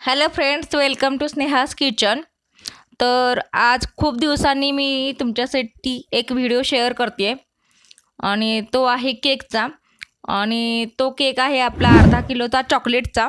Hello friends, welcome to Sneha's kitchen. तर आज खूप दिवसांनी मी तुमच्यासाठी एक व्हिडिओ शेअर करते आहे आणि तो आहे केकचा. आणि तो केक आहे आपला अर्धा किलोचा चॉकलेटचा.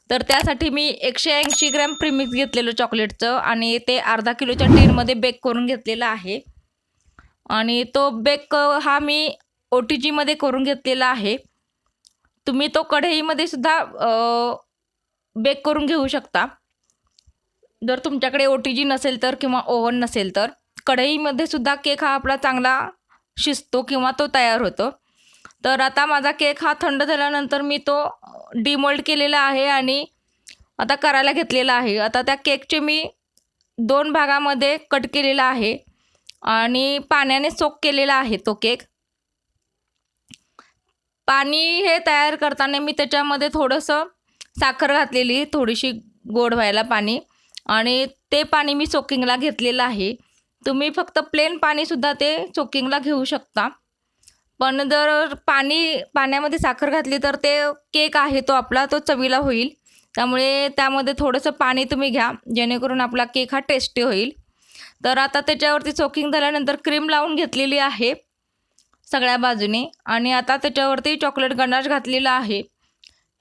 तर त्यासाठी मी 180 ग्रॅम प्रीमिक्स घेतलेलं चॉकलेटचं आणि ते अर्धा किलोच्या टीनमध्ये बेक करून घेतलेला आहे. आणि तो बेक हा मी OTGमध्ये करून घेतलेला आहे. तुम्ही तो कढईमध्ये सुद्धा बेक करून घेऊ शकता जर तुमच्याकडे OTG नसेल तर किंवा ओव्हन नसेल तर. कढईमध्ये सुद्धा केक हा आपला चांगला शिजतो किंवा तो तयार होतो. तर आता माझा केक हा थंड झाल्यानंतर मी तो डिमोल्ड केलेला आहे आणि आता करायला घेतलेला आहे. आता त्या केकचे मी 2 भागामध्ये कट केलेला आहे आणि पाण्याने सोक केलेला आहे तो केक. पाणी हे तयार करताना मी त्याच्यामध्ये थोडंसं साखर घातलेली, थोडीशी गोड व्हायला पाणी, आणि ते पाणी मी सोकिंगला घेतलेलं आहे. तुम्ही फक्त प्लेन पाणीसुद्धा ते सोकिंगला घेऊ शकता. पण जर पाण्यामध्ये साखर घातली तर ते केक आहे तो आपला तो चवीला होईल. त्यामुळे त्यामध्ये थोडंसं पाणी तुम्ही घ्या जेणेकरून आपला केक हा टेस्टी होईल. तर आता त्याच्यावरती सोकिंग झाल्यानंतर क्रीम लावून घेतलेली आहे सगळ्या बाजूने आणि आता त्याच्यावरती चॉकलेट गनाश घातलेला आहे.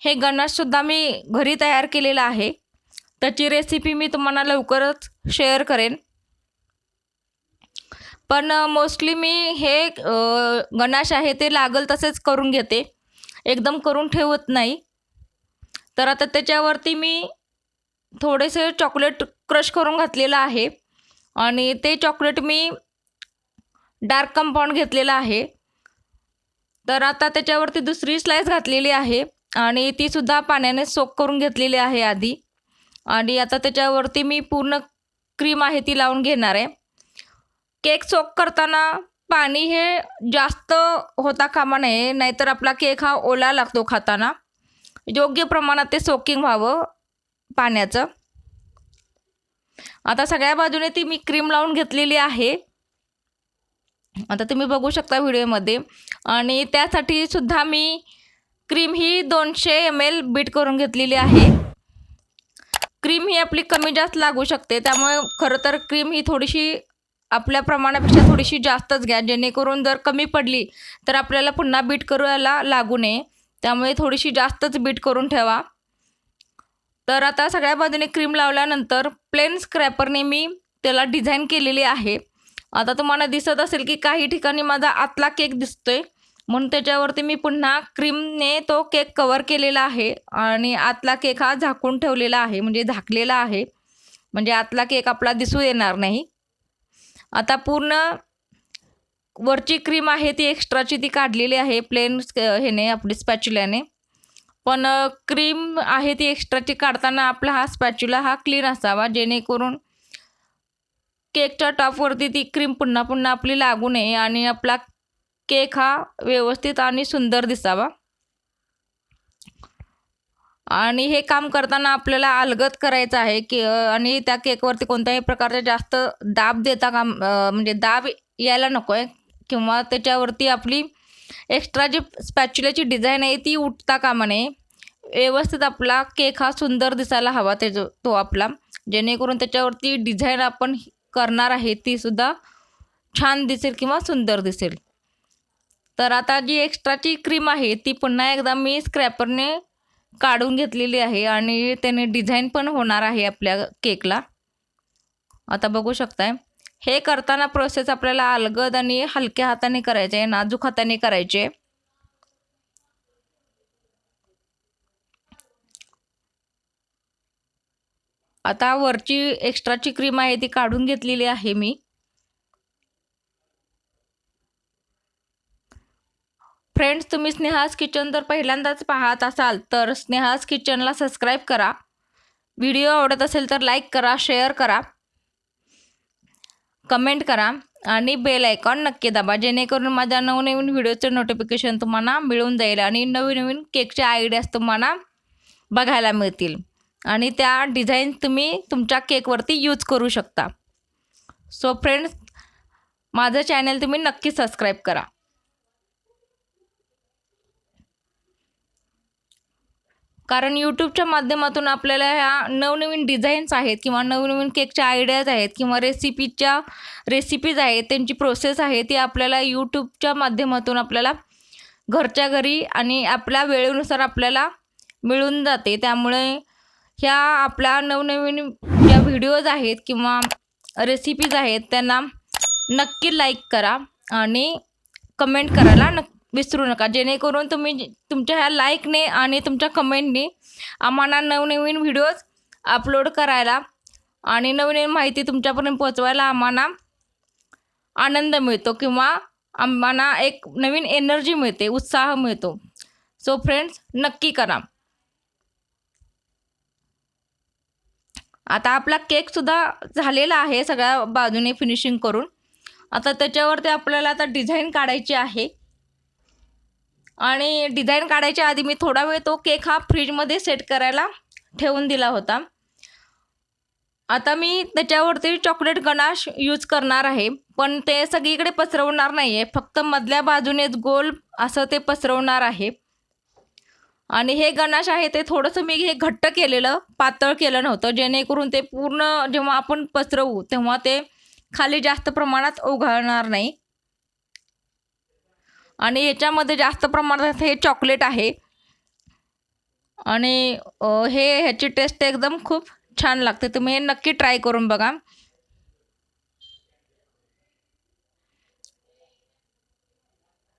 हे गनाशसुद्धा मी घरी तयार केलेलं आहे. त्याची रेसिपी मी तुम्हाला लवकरच शेअर करेन. पण मोस्टली मी हे गनाश आहे ते लागल तसेच करून घेते, एकदम करून ठेवत नाही. तर आता त्याच्यावरती मी थोडेसे चॉकलेट क्रश करून घातलेलं आहे आणि ते चॉकलेट मी डार्क कंपाऊंड घेतलेलं आहे. तर आता त्याच्यावरती दुसरी स्लाइस घातलेली आहे आणि तीसुद्धा पाण्याने सोक करून घेतलेली आहे आधी. आणि आता त्याच्यावरती मी पूर्ण क्रीम आहे ती लावून घेणार आहे. केक सोक करताना पाणी हे जास्त होता कामा नये, नाहीतर आपला केक हा ओला लागतो खाताना. योग्य प्रमाणात ते सोकिंग व्हावं पाण्याचं. आता सगळ्या बाजूने ती मी क्रीम लावून घेतलेली आहे, आता तुम्ही बघू शकता व्हिडिओमध्ये. आणि त्यासाठी सुद्धा मी क्रीम ही 200 ml बीट करून घेतलेली आहे. क्रीम ही आपली कमी जास्त लागू शकते, त्यामुळे खरं तर क्रीम ही थोडीशी आपल्या प्रमाणापेक्षा थोडीशी जास्तच घ्या, जेणेकरून जर कमी पडली तर आपल्याला पुन्हा बीट करायला लागू नये. त्यामुळे थोडीशी जास्तच बीट करून ठेवा. तर आता सगळ्या बाजूने क्रीम लावल्यानंतर प्लेन स्क्रॅपरने मी त्याला डिझाईन केलेली आहे. आता तुम्हाला दिसत असेल की काही ठिकाणी माझा आतला केक दिसतोय, म्हणून त्याच्यावरती मी पुन्हा क्रीमने तो केक कवर केलेला आहे आणि आतला केक हा झाकून ठेवलेला आहे, म्हणजे झाकलेला आहे, म्हणजे आतला केक आपला दिसू येणार नाही. आता पूर्ण वरची क्रीम आहे ती एक्स्ट्राची ती काढलेली आहे प्लेन ह्याने आपली स्पॅच्युलाने. पण क्रीम आहे ती एक्स्ट्राची काढताना आपला हा स्पॅच्युला हा क्लीन असावा, जेणेकरून केकच्या टॉपवरती ती क्रीम पुन्हा पुन्हा आपली लागू नये आणि आपला केक हा व्यवस्थित आणि सुंदर दिसावा. आणि हे काम करताना आपल्याला अलगद करायचं आहे की आणि त्या केकवरती कोणत्याही प्रकारचा जास्त दाब देता म्हणजे दाब यायला नको आहे किंवा त्याच्यावरती आपली एक्स्ट्रा जी स्पॅच्युलाची डिझाईन आहे ती उठता कामा नये. व्यवस्थित आपला केक हा सुंदर दिसायला हवा तो आपला, जेणेकरून त्याच्यावरती डिझाईन आपण करणार आहे तीसुद्धा छान दिसेल किंवा सुंदर दिसेल. तर आता जी एक्स्ट्राची क्रीम आहे ती पुन्हा एकदा मी स्क्रॅपरने काढून घेतलेली आहे आणि त्याने डिझाईन पण होणार आहे आपल्या केकला. आता बघू शकताय, हे करताना प्रोसेस आपल्याला अलगद आणि हलक्या हाताने करायचे आहे, नाजूक हाताने करायचे. आता वरची एक्स्ट्राची क्रीम आहे ती काढून घेतलेली आहे मी. फ्रेंड्स, तुम्ही स्नेहास किचन जर पहिल्यांदाच पाहत असाल तर स्नेहास किचनला सबस्क्राईब करा. व्हिडिओ आवडत असेल तर लाईक करा, शेअर करा, कमेंट करा आणि बेल आयकॉन नक्की दाबा, जेणेकरून माझ्या नवनवीन व्हिडिओचं नोटिफिकेशन तुम्हाला मिळून जाईल आणि नवीन नवीन केकच्या आयडियाज तुम्हाला बघायला मिळतील आणि त्या डिझाईन तुम्ही तुमच्या केकवरती यूज करू शकता. सो फ्रेंड्स, माझं चॅनल तुम्ही नक्की सबस्क्राईब करा. कारण यूट्यूबच्या माध्यमातून आपल्याला ह्या नवनवीन डिझाईन्स आहेत किंवा नवनवीन केकच्या आयडियाज आहेत किंवा रेसिपीज आहेत, त्यांची प्रोसेस आहे ती आपल्याला यूट्यूबच्या माध्यमातून आपल्याला घरच्या घरी आणि आपल्या वेळेनुसार आपल्याला मिळून जाते. त्यामुळे ह्या आपल्या नवनवीन ज्या व्हिडिओज आहेत किंवा रेसिपीज आहेत त्यांना नक्की लाईक करा आणि कमेंट करायला विसरू नका, जेणेकरून तुम्ही तुमच्या ह्या लाईकने आणि तुमच्या कमेंटने आम्हाला नवनवीन व्हिडिओज अपलोड करायला आणि नवनवीन माहिती तुमच्यापर्यंत पोहोचवायला आम्हाला आनंद मिळतो किंवा आम्हाला एक नवीन एनर्जी मिळते, उत्साह मिळतो. सो फ्रेंड्स, नक्की करा. आता आपला केकसुद्धा झालेला आहे सगळ्या बाजूने फिनिशिंग करून. आता त्याच्यावरती आपल्याला आता डिझाईन काढायची आहे आणि डिझाईन काढायच्या आधी मी थोडा वेळ तो केक हा फ्रीजमध्ये सेट करायला ठेवून दिला होता. आता मी त्याच्यावरती चॉकलेट गनाश यूज करणार आहे, पण ते सगळीकडे पसरवणार नाही आहे, फक्त मधल्या बाजूनेच गोल असं ते पसरवणार आहे. आणि हे गनाश आहे ते थोडंसं मी हे घट्ट केलेलं, पातळ केलं नव्हतं, जेणेकरून ते पूर्ण जेव्हा आपण पसरवू तेव्हा ते खाली जास्त प्रमाणात ओघळणार नाही. आणि याच्यामध्ये जास्त प्रमाणात हे चॉकलेट आहे आणि ह्याची टेस्ट एकदम खूप छान लागते. तुम्ही हे नक्की ट्राय करून बघा.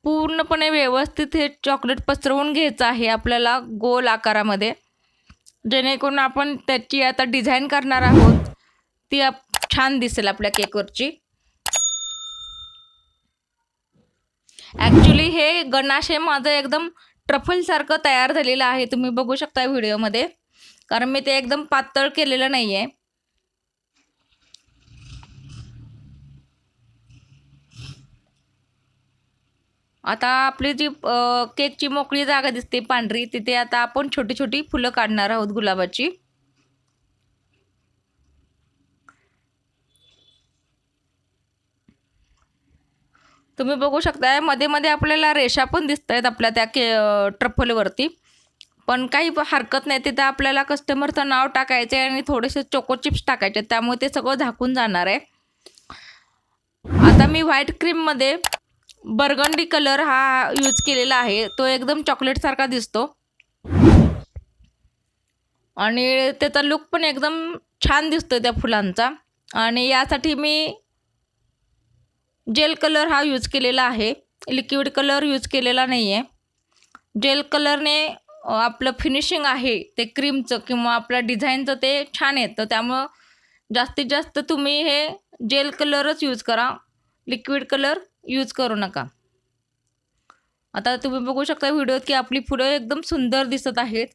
पूर्णपणे व्यवस्थित हे चॉकलेट पसरवून घ्यायचं आहे आपल्याला गोल आकारामध्ये, जेणेकरून आपण त्याची आता डिझाईन करणार आहोत ती छान दिसेल आपल्या केकवरची. ॲक्च्युली हे गनाश हे माझं एकदम ट्रफलसारखं तयार झालेलं आहे, तुम्ही बघू शकता व्हिडिओमध्ये, कारण मी ते एकदम पातळ केलेलं नाही आहे. आता आपली जी केकची मोकळी जागा दिसते पांढरी, तिथे आता आपण छोटी छोटी फुलं काढणार आहोत गुलाबाची. तुम्ही बघू शकता मध्ये मध्ये आपल्याला रेषा पण दिसत आहेत आपल्या त्या ट्रफलवरती, पण काही हरकत नाही. तिथं आपल्याला कस्टमरचं नाव टाकायचं आहे आणि थोडेसे चोको चिप्स टाकायचे, त्यामुळे ते सगळं झाकून जाणार आहे. आता मी व्हाईट क्रीममध्ये बर्गंडी कलर हा यूज केलेला आहे, तो एकदम चॉकलेटसारखा दिसतो आणि त्याचा लुक पण एकदम छान दिसतो त्या फुलांचा. आणि यासाठी मी जेल कलर हा यूज केलेला आहे, लिक्विड कलर यूज केलेला नाही आहे. जेल कलरने आपलं फिनिशिंग आहे ते क्रीमचं किंवा आपल्या डिझाईनचं ते छान येतं, त्यामुळं जास्तीत जास्त तुम्ही हे जेल कलरच यूज करा, लिक्विड कलर यूज करू नका. आता तुम्ही बघू शकता व्हिडिओत की आपली फुलं एकदम सुंदर दिसत आहेत.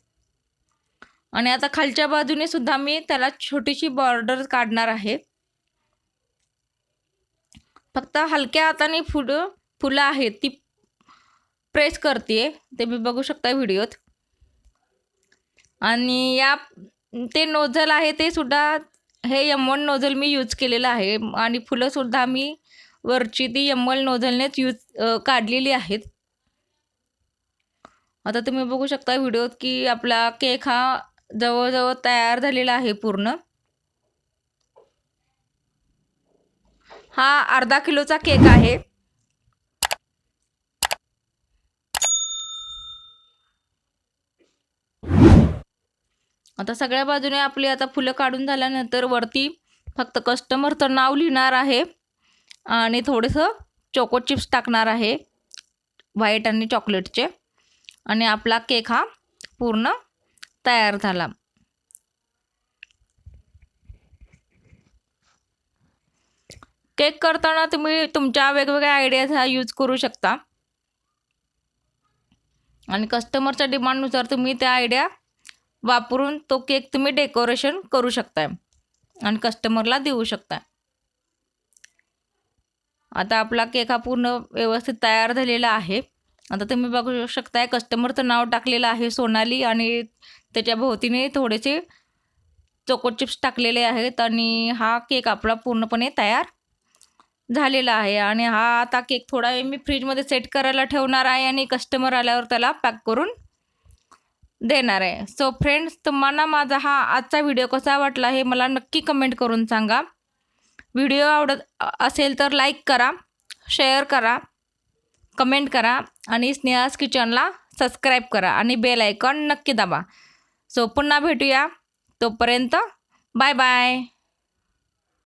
आणि आता खालच्या बाजूने सुद्धा मी त्याला छोटीशी बॉर्डर काढणार आहे. फक्त हलक्या हाताने फुलं आहेत ती प्रेस करते, ते मी बघू शकता व्हिडिओत. आणि ते नोझल आहे ते सुद्धा हे M1 नोझल मी यूज केलेलं आहे आणि फुलंसुद्धा मी वरची ती M1 नोझलनेच काढलेली आहेत. आता तुम्ही बघू शकता व्हिडिओत की आपला केक हा जवळजवळ तयार झालेला आहे पूर्ण. हा अर्धा किलोचा केक आहे. आता सगळ्या बाजूने आपली आता फुलं काढून झाल्यानंतर वरती फक्त कस्टमरचं नाव लिहिणार आहे आणि थोडंसं चोको चिप्स टाकणार आहे व्हाईट आणि चॉकलेटचे, आणि आपला केक हा पूर्ण तयार झाला. केक करताना तुम्ही तुमच्या वेगवेगळ्या आयडियाज हा यूज करू शकता आणि कस्टमरच्या डिमांडनुसार तुम्ही त्या आयडिया वापरून तो केक तुम्ही डेकोरेशन करू शकताय आणि कस्टमरला देऊ शकता. आता आपला केक हा पूर्ण व्यवस्थित तयार झालेला आहे. आता तुम्ही बघू शकताय कस्टमरचं नाव टाकलेलं आहे सोनाली आणि त्याच्या भोवतीने थोडेसे चोको चिप्स टाकलेले आहेत आणि हा केक आपला पूर्णपणे तयार झालेला आहे. आणि हा आता केक थोडा वेळ मी फ्रीजमध्ये सेट करायला ठेवणार आहे आणि कस्टमर आल्यावर त्याला पॅक करून देणार आहे. सो फ्रेंड्स, तुम्हाला माझा हा आजचा व्हिडिओ कसा वाटला हे मला नक्की कमेंट करून सांगा. व्हिडिओ आवडत असेल तर लाईक करा, शेअर करा, कमेंट करा आणि स्नेहाज किचनला सबस्क्राईब करा आणि बेल आयकॉन नक्की दाबा. सो पुन्हा भेटूया. तोपर्यंत बाय बाय.